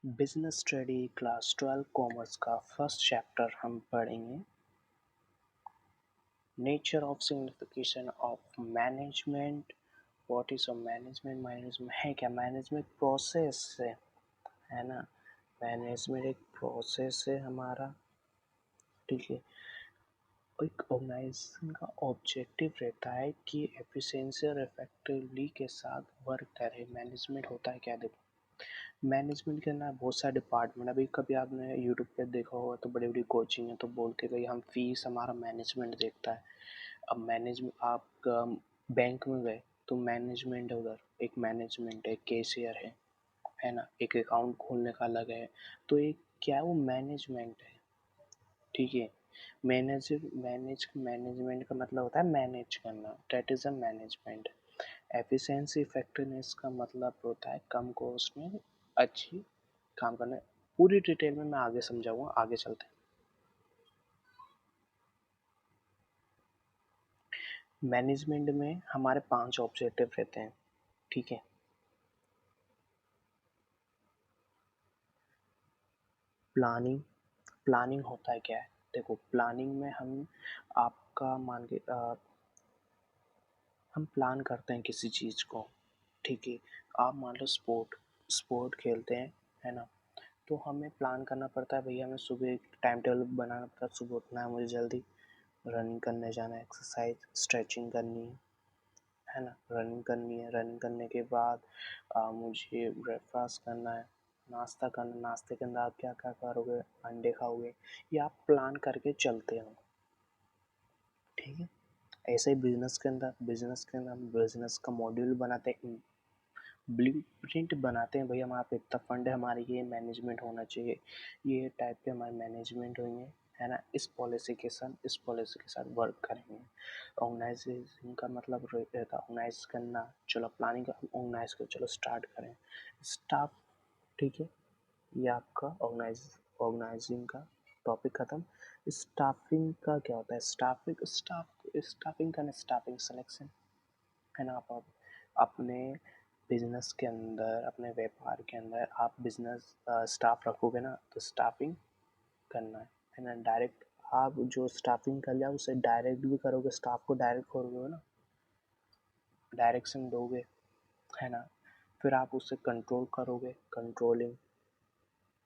Business study class 12 commerce का first chapter हम पढ़ेंगे। Nature of signification of management. What is a management? Management है क्या? Management process है ना। मैनेजमेंट एक प्रोसेस है हमारा, ठीक है। एक ऑर्गेनाइजेशन का ऑब्जेक्टिव रहता है कि एफिशिएंसी और इफेक्टिवली के साथ वर्क करे। मैनेजमेंट होता है क्या? देखो, मैनेजमेंट के अंदर बहुत सारे डिपार्टमेंट। अभी कभी आपने यूट्यूब पे देखा होगा तो बड़ी बड़ी कोचिंग है तो बोलते भाई हम फीस हमारा मैनेजमेंट देखता है। अब मैनेजमेंट आप बैंक में गए तो मैनेजमेंट है, उधर एक मैनेजमेंट है, कैशियर है ना। एक अकाउंट खोलने का अलग है। तो एक क्या है, वो मैनेजमेंट है, ठीक है। मैनेजमेंट का मतलब होता है मैनेज करना, that is a management. Efficiency effectiveness का मतलब होता है कम कॉस्ट में अच्छी काम करना। पूरी डिटेल में मैं आगे समझाऊंगा, आगे चलते हैं। मैनेजमेंट में हमारे 5 ऑब्जेक्टिव रहते हैं, ठीक है। प्लानिंग। प्लानिंग होता है क्या है? देखो, प्लानिंग में हम आपका मान के हम प्लान करते हैं किसी चीज़ को, ठीक है। आप मान लो स्पोर्ट स्पोर्ट खेलते हैं, है ना। तो हमें प्लान करना पड़ता है, भैया हमें सुबह एक टाइम टेबल बनाना पड़ता है। सुबह उठना है, मुझे जल्दी रनिंग करने जाना है, एक्सरसाइज स्ट्रेचिंग करनी है ना। रनिंग करनी है, रनिंग करने के बाद मुझे ब्रेकफास्ट करना है, नाश्ता करना। नाश्ते के अंदर आप क्या क्या करोगे? अंडे खाओगे, ये आप प्लान करके चलते हो, ठीक है। ऐसे ही बिजनेस के अंदर हम बिजनेस का मॉड्यूल बनाते हैं, ब्लूप्रिंट बनाते हैं। भाई हमारे पे इतना फंड है, हमारे ये मैनेजमेंट होना चाहिए, ये टाइप के हमारे मैनेजमेंट होंगे, है ना। इस पॉलिसी के साथ वर्क करेंगे। ऑर्गेनाइजेशन का मतलब रहता है ऑर्गेनाइज करना। चलो प्लानिंग का ऑर्गेनाइज कर, चलो स्टार्ट करें। स्टाफ, ठीक है। ये आपका ऑर्गेनाइजिंग का टॉपिक खत्म। स्टाफिंग का क्या होता है? स्टाफिंग का स्टाफिंग सिलेक्शन, है ना। आप अपने बिजनेस के अंदर, अपने व्यापार के अंदर आप बिजनेस स्टाफ रखोगे ना, तो स्टाफिंग करना है ना। डायरेक्ट आप जो स्टाफिंग कर लिया उसे डायरेक्ट भी करोगे, स्टाफ को डायरेक्ट करोगे ना, डायरेक्शन दोगे, है ना। फिर आप उसे कंट्रोल करोगे, कंट्रोलिंग।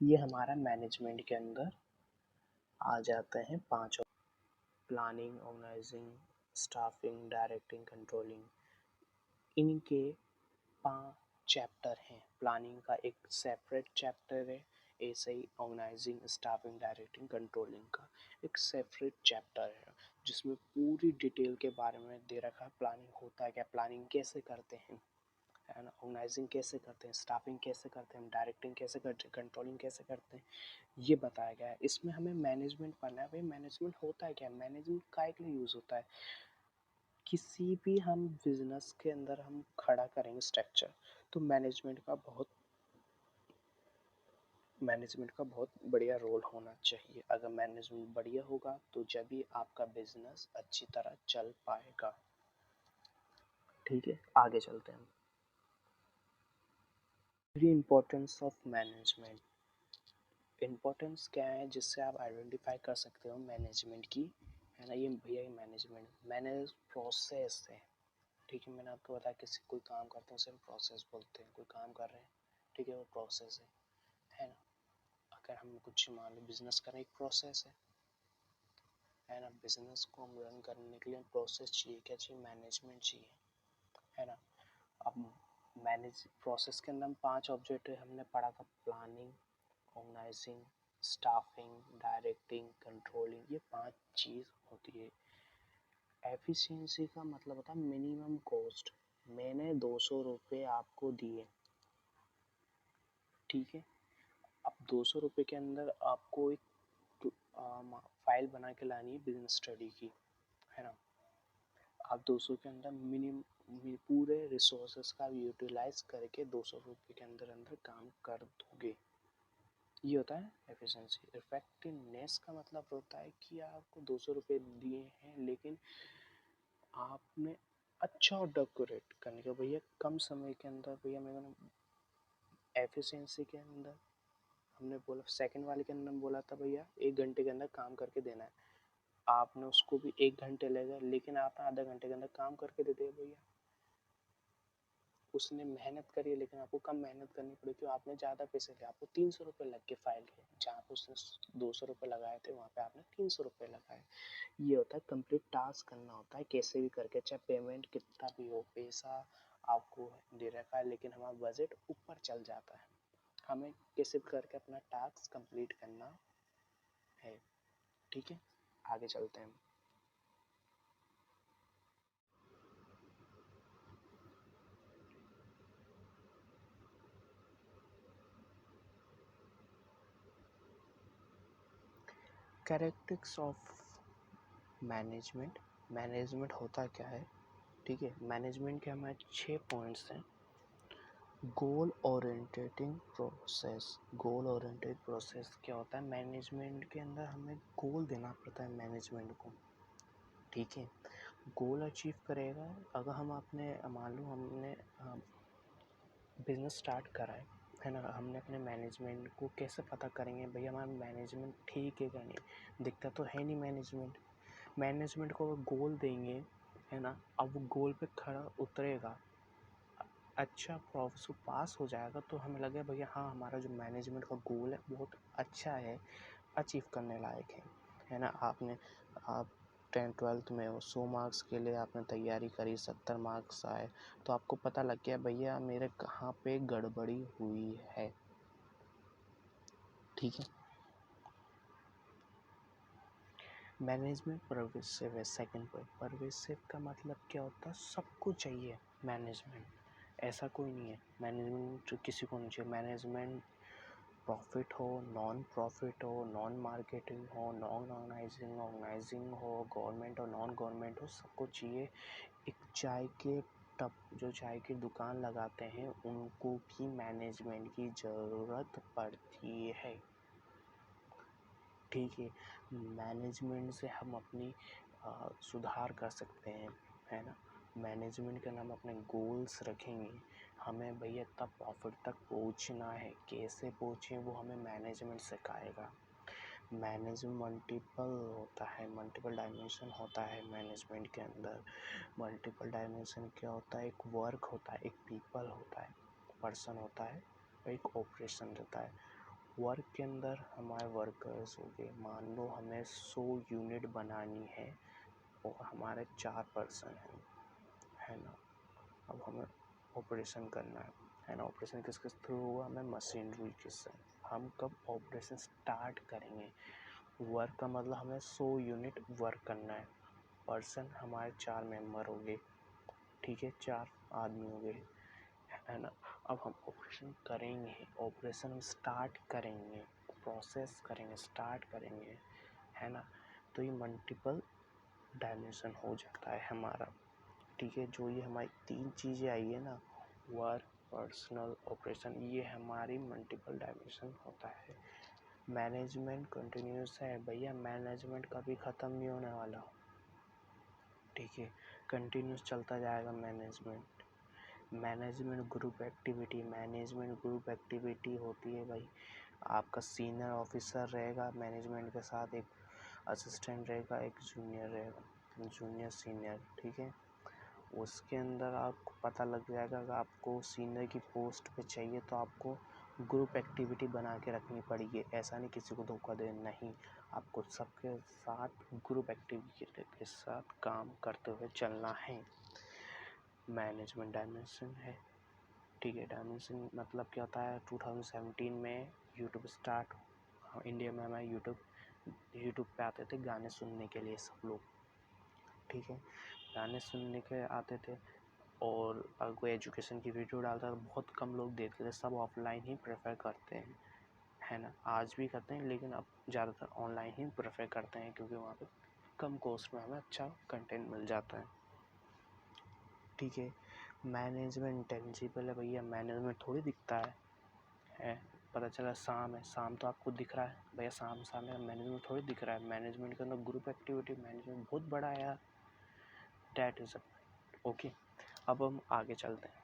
ये हमारा मैनेजमेंट के अंदर आ जाते हैं 5। Planning, organising, staffing, directing, controlling, इनके 5 चैप्टर हैं। प्लानिंग का एक सेपरेट चैप्टर है, ऐसे ही ऑर्गेनाइजिंग, स्टाफिंग, डायरेक्टिंग, कंट्रोलिंग का एक सेपरेट चैप्टर है, जिसमें पूरी डिटेल के बारे में दे रखा है। प्लानिंग होता है क्या, प्लानिंग कैसे करते हैं, है ना। ऑर्गेनाइजिंग कैसे करते हैं, स्टाफिंग कैसे करते हैं, डायरेक्टिंग कैसे करते हैं, कंट्रोलिंग कैसे करते हैं, ये बताया गया है। इसमें हमें मैनेजमेंट पढ़ना है। भाई मैनेजमेंट होता है क्या? मैनेजमेंट काय के लिए यूज़ होता है? किसी भी हम बिजनेस के अंदर हम खड़ा करेंगे स्ट्रक्चर, तो मैनेजमेंट का बहुत बढ़िया रोल होना चाहिए। अगर मैनेजमेंट बढ़िया होगा तो जब भी आपका बिजनेस अच्छी तरह चल पाएगा, ठीक है। आगे चलते हैं। Very importance of management. Importance क्या है जिससे आप आइडेंटिफाई कर सकते हो मैनेजमेंट की, है ना। ये भैया ये मैनेज प्रोसेस है, ठीक है। मैंने आपको बताया किसी कोई काम करते हैं उसे हम प्रोसेस बोलते हैं। कोई काम कर रहे हैं, ठीक है, वो प्रोसेस है ना। अगर हम कुछ मान लो बिजनेस करें, एक प्रोसेस है ना। बिजनेस को हम रन करने के लिए प्रोसेस चाहिए, क्या चाहिए? मैनेजमेंट चाहिए, है ना। अब मैनेज प्रोसेस के अंदर हम 5 ऑब्जेक्ट हमने पढ़ा था। Planning, organising, staffing, directing, controlling, ये 5 चीज़ होती है। एफिशिएंसी का मतलब होता है मिनिमम कॉस्ट। मैंने 200 रुपये आपको दिए, ठीक है। अब 200 रुपये के अंदर आपको एक फाइल बना के लानी है बिजनेस स्टडी की, है ना। आप 200 के अंदर मिनिमम पूरे रिसोर्सेज का यूटिलाइज करके 200 रुपये के अंदर अंदर काम कर दोगे। ये होता है एफिशिएंसी। इफेक्टिवनेस का मतलब होता है कि आपको 200 रुपये दिए हैं, लेकिन आपने अच्छा और डेकोरेट करने का, भैया कम समय के अंदर, भैया मैंने एफिशिएंसी के अंदर हमने बोला सेकंड वाले के अंदर बोला था भैया 1 घंटे के अंदर काम करके देना है, आपने उसको भी 1 घंटे ले गए, लेकिन आपने आधा घंटे के अंदर काम करके दे दिया भैया। उसने मेहनत करी लेकिन आपको कम मेहनत करनी पड़ी, क्यों? आपने ज़्यादा पैसे लिए, आपको 300 रुपये लग के फाइल के, जहाँ पे उसने 200 रुपये लगाए थे वहाँ पे आपने 300 रुपये लगाए। ये होता है कंप्लीट टास्क करना होता है कैसे भी करके, चाहे पेमेंट कितना भी हो, पैसा आपको दे रखा है लेकिन हमारा बजट ऊपर चल जाता है, हमें कैसे भी करके अपना टास्क कंप्लीट करना है। ठीक है, आगे चलते हैं। Characteristics of management. मैनेजमेंट होता क्या है? ठीक है, मैनेजमेंट के हमारे 6 पॉइंट्स हैं। गोल ओरिएंटेटिंग प्रोसेस। गोल ओरिएंटेड प्रोसेस क्या होता है? मैनेजमेंट के अंदर हमें गोल देना पड़ता है मैनेजमेंट को। ठीक है, गोल अचीव करेगा अगर हम अपने, मान लो हमने बिजनेस स्टार्ट करा है ना, हमने अपने मैनेजमेंट को कैसे पता करेंगे भैया हमारा मैनेजमेंट ठीक है क्या नहीं? दिखता तो है नहीं मैनेजमेंट। मैनेजमेंट को गोल देंगे है ना, अब वो गोल पे खड़ा उतरेगा, अच्छा प्रोसेस पास हो जाएगा तो हमें लगेगा भैया हाँ हमारा जो मैनेजमेंट का गोल है बहुत अच्छा है, अचीव करने लायक है ना। आप 10th-12th में हो, 100 मार्क्स के लिए आपने तैयारी करी, 70 मार्क्स आए तो आपको पता लग गया भैया मेरे कहाँ पे गड़बड़ी हुई है। ठीक है, मैनेजमेंट परवेसिव है। सेकंड पॉइंट, परवेसिव का मतलब क्या होता है? सबको चाहिए मैनेजमेंट, ऐसा कोई नहीं है मैनेजमेंट किसी को नहीं चाहिए। मैनेजमेंट प्रॉफिट हो, नॉन प्रॉफिट हो, नॉन मार्केटिंग हो, नॉन ऑर्गेनाइजिंग हो, गवर्नमेंट और नॉन गवर्नमेंट हो, सबको चाहिए। एक चाय के टप जो चाय की दुकान लगाते हैं उनको भी मैनेजमेंट की ज़रूरत पड़ती है। ठीक है, मैनेजमेंट से हम अपनी सुधार कर सकते हैं, है ना। मैनेजमेंट के नाम अपने गोल्स रखेंगे, हमें भैया तब प्रॉफिट तक पहुंचना है, कैसे पहुंचे वो हमें मैनेजमेंट सिखाएगा। मैनेजमेंट मल्टीपल होता है, मल्टीपल डायमेंशन होता है मैनेजमेंट के अंदर। मल्टीपल डायमेंशन क्या होता है? एक वर्क होता है, एक पीपल होता है, पर्सन होता है, एक ऑपरेशन रहता है। वर्क के अंदर हमारे वर्कर्स हो गए, मान लो हमें 100 यूनिट बनानी है और हमारे 4 पर्सन हैं, है ना। अब हमें ऑपरेशन करना है ना। ऑपरेशन किस किस थ्रू होगा? हमें मशीनरी के से। हम कब ऑपरेशन स्टार्ट करेंगे? वर्क का मतलब हमें 100 यूनिट वर्क करना है, पर्सन हमारे 4 मेंबर हो गए, ठीक है, 4 आदमी हो गए, है ना। अब हम ऑपरेशन करेंगे, ऑपरेशन हम स्टार्ट करेंगे, प्रोसेस करेंगे, स्टार्ट करेंगे, है ना। तो ये मल्टीपल डायमेंशन हो जाता है हमारा। ठीक है, जो ये हमारी 3 चीज़ें आई है ना, वर्क, पर्सनल, ऑपरेशन, ये हमारी मल्टीपल डायमेंशन होता है। मैनेजमेंट कंटिन्यूस है भैया, मैनेजमेंट कभी ख़त्म नहीं होने वाला। ठीक है, कंटिन्यूस चलता जाएगा management. Management group activity. Management group activity होती है भाई, आपका सीनियर ऑफिसर रहेगा मैनेजमेंट के साथ, एक असिस्टेंट रहेगा, एक जूनियर रहेगा, जूनियर सीनियर, ठीक है। उसके अंदर आपको पता लग जाएगा अगर आपको सीनियर की पोस्ट पे चाहिए तो आपको ग्रुप एक्टिविटी बना के रखनी पड़ेगी। ऐसा नहीं किसी को धोखा दे, नहीं, आपको सबके साथ ग्रुप एक्टिविटी के साथ काम करते हुए चलना है। मैनेजमेंट डायमेंशन है, ठीक है। डायमेंशन मतलब क्या होता है? 2017 में यूट्यूब स्टार्ट, इंडिया में हमारे यूट्यूब पे आते थे गाने सुनने के लिए सब लोग, ठीक है, गाने सुनने के आते थे। और अगर कोई एजुकेशन की वीडियो डालता है तो बहुत कम लोग देखते थे, सब ऑफलाइन ही प्रेफर करते हैं, है ना। आज भी करते हैं लेकिन अब ज़्यादातर ऑनलाइन ही प्रेफर करते हैं, क्योंकि वहाँ पे कम कॉस्ट में हमें अच्छा कंटेंट मिल जाता है, ठीक है। मैनेजमेंट टेंजिबल है भैया, मैनेजमेंट थोड़ी दिखता है, पता चला शाम है, शाम तो आपको दिख रहा है भैया, शाम है, मैनेजमेंट थोड़ी दिख रहा है। मैनेजमेंट के अंदर ग्रुप एक्टिविटी, मैनेजमेंट बहुत बड़ा है यार, डैट इज ओके। अब हम आगे चलते हैं।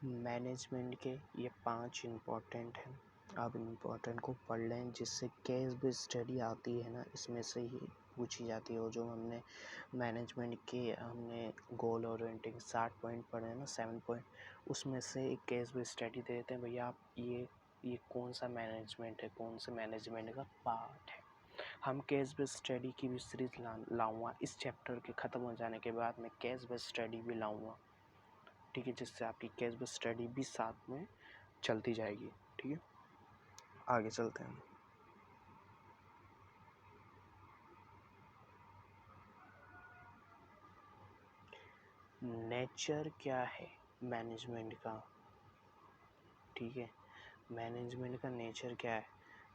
मैनेजमेंट के ये 5 इम्पोर्टेंट हैं, आप इम्पोर्टेंट को पढ़ लें, जिससे केस बेस्ड स्टडी आती है ना, इसमें से ही पूछी जाती है। और जो हमने मैनेजमेंट के हमने गोल ओरिएंटिंग 60 पॉइंट पढ़े हैं ना, 7 पॉइंट, उसमें से एक केस बेस्ड स्टडी दे देते हैं भैया आप ये कौन सा मैनेजमेंट है, कौन से मैनेजमेंट का पार्ट है। हम केस बेस्ड स्टडी की भी सीरीज लाऊंगा इस चैप्टर के ख़त्म हो जाने के बाद। मैं केस बेस्ड स्टडी भी लाऊंगा, ठीक है, जिससे आपकी केस बेस्ड स्टडी भी साथ में चलती जाएगी। ठीक है, आगे चलते हैं। नेचर क्या है मैनेजमेंट का, ठीक है, मैनेजमेंट का नेचर क्या है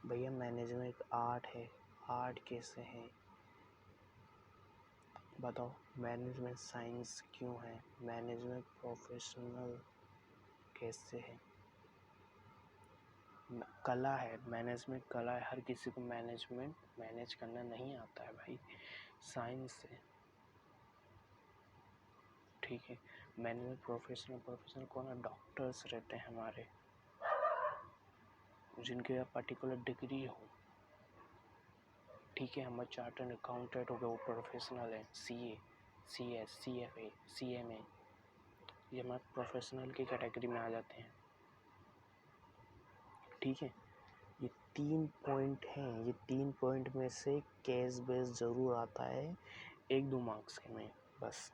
भैया। मैनेजमेंट एक आर्ट है। आर्ट कैसे है बताओ। मैनेजमेंट साइंस क्यों है, मैनेजमेंट प्रोफेशनल कैसे है, कला है। मैनेजमेंट कला है, हर किसी को मैनेजमेंट मैनेज करना नहीं आता है भाई, साइंस है, ठीक है। मैनेजमेंट प्रोफेशनल कौन है, डॉक्टर्स रहते हैं हमारे, जिनके पर्टिकुलर डिग्री हो, ठीक है। हमारे चार्टर्ड अकाउंटेंट हो गए, वो प्रोफेशनल है। सीए, सीएस, सीएफए, सीएमए, ये हमारे प्रोफेशनल की कैटेगरी में आ जाते हैं, ठीक है। ये 3 पॉइंट हैं, ये 3 पॉइंट में से केस बेस ज़रूर आता है 1-2 मार्क्स के में बस।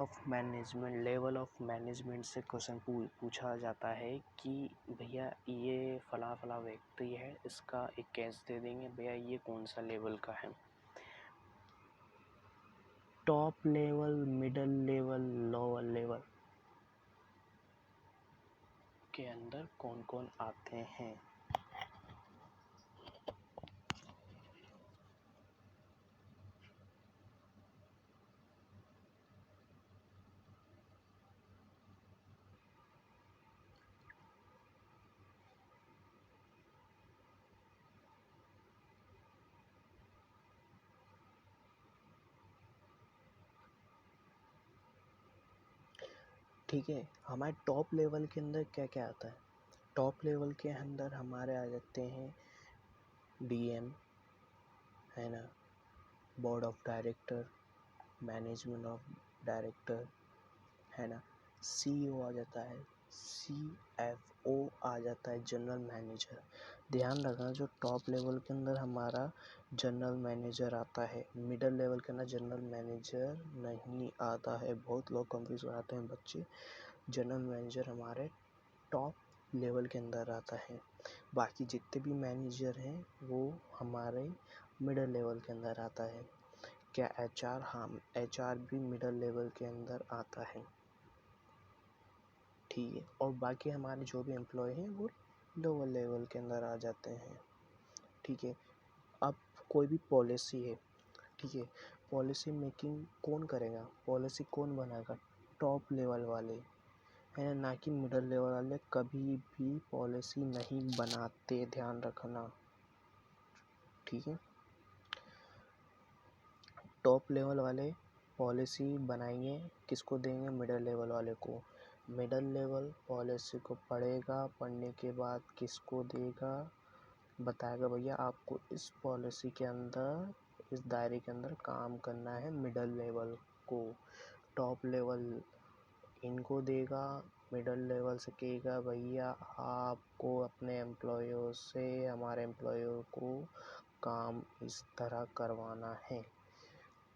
Of management, level of management से क्वेश्चन पूछा जाता है कि भैया ये फला फला व्यक्ति है, इसका एक केस दे देंगे भैया ये कौन सा लेवल का है। Top level, middle level, lower level के अंदर कौन कौन आते हैं। ठीक है, हमारे टॉप लेवल के अंदर क्या क्या आता है। टॉप लेवल के अंदर हमारे आ जाते हैं डीएम, है ना, board of director, management of director, है ना, सीईओ आ जाता है, सीएफओ आ जाता है, जनरल मैनेजर। ध्यान रखना, जो टॉप लेवल के अंदर हमारा जनरल मैनेजर आता है, मिडल लेवल के अंदर जनरल मैनेजर नहीं आता है। बहुत लोग कंफ्यूज हो जाते हैं बच्चे। जनरल मैनेजर हमारे टॉप लेवल के अंदर आता है। बाकी जितने भी मैनेजर हैं वो हमारे मिडल लेवल के अंदर आता है। क्या एचआर, हाँ एचआर भी मिडल लेवल के अंदर आता है, ठीक है। और बाकी हमारे जो भी एम्प्लॉय हैं वो लोअर लेवल के अंदर आ जाते हैं, ठीक है। अब कोई भी पॉलिसी है, ठीक है, पॉलिसी मेकिंग कौन करेगा, पॉलिसी कौन बनाएगा, टॉप लेवल वाले, है ना कि मिडल लेवल वाले कभी भी पॉलिसी नहीं बनाते, ध्यान रखना, ठीक है। टॉप लेवल वाले पॉलिसी बनाएंगे, किसको देंगे, मिडल लेवल वाले को। मिडल लेवल पॉलिसी को पढ़ेगा, पढ़ने के बाद किसको देगा, बताएगा भैया आपको इस पॉलिसी के अंदर, इस दायरे के अंदर काम करना है, मिडल लेवल को। टॉप लेवल इनको देगा, मिडल लेवल से कहेगा भैया आपको अपने एम्प्लॉयर से, हमारे एम्प्लॉयर को काम इस तरह करवाना है।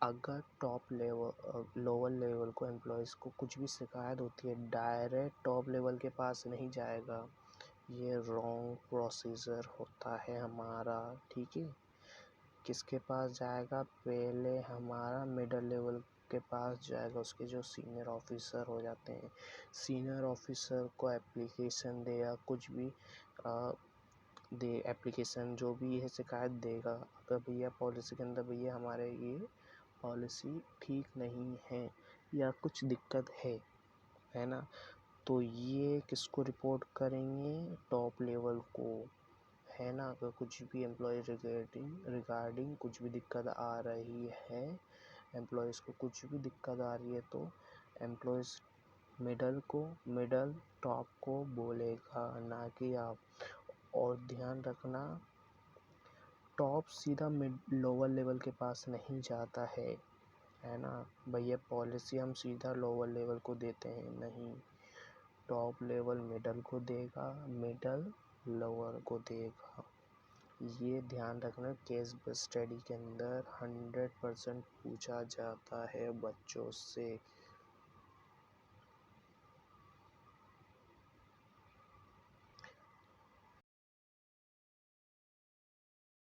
अगर टॉप लेवल लोअर लेवल को एम्प्लॉयज़ को कुछ भी शिकायत होती है, डायरेक्ट टॉप लेवल के पास नहीं जाएगा, ये रॉन्ग प्रोसीजर होता है हमारा, ठीक है। किसके पास जाएगा, पहले हमारा मिडल लेवल के पास जाएगा, उसके जो सीनियर ऑफिसर हो जाते हैं। सीनियर ऑफिसर को एप्लीकेशन देगा, कुछ भी दे एप्लीकेशन, जो भी है शिकायत देगा, अगर भैया पॉलिसी के अंदर भैया हमारे ये पॉलिसी ठीक नहीं है या कुछ दिक्कत है ना, तो ये किसको रिपोर्ट करेंगे, टॉप लेवल को, है ना। अगर कुछ भी एम्प्लॉय रिगार्डिंग कुछ भी दिक्कत आ रही है, एम्प्लॉयज़ को कुछ भी दिक्कत आ रही है, तो एम्प्लॉयज़ मिडल टॉप को बोलेगा, ना कि आप। और ध्यान रखना, टॉप सीधा लोअर लेवल के पास नहीं जाता है ना भैया। पॉलिसी हम सीधा लोअर लेवल को देते हैं नहीं, टॉप लेवल मिडल को देगा, मिडल लोअर को देगा। ये ध्यान रखना, केस स्टडी के अंदर 100% पूछा जाता है बच्चों से।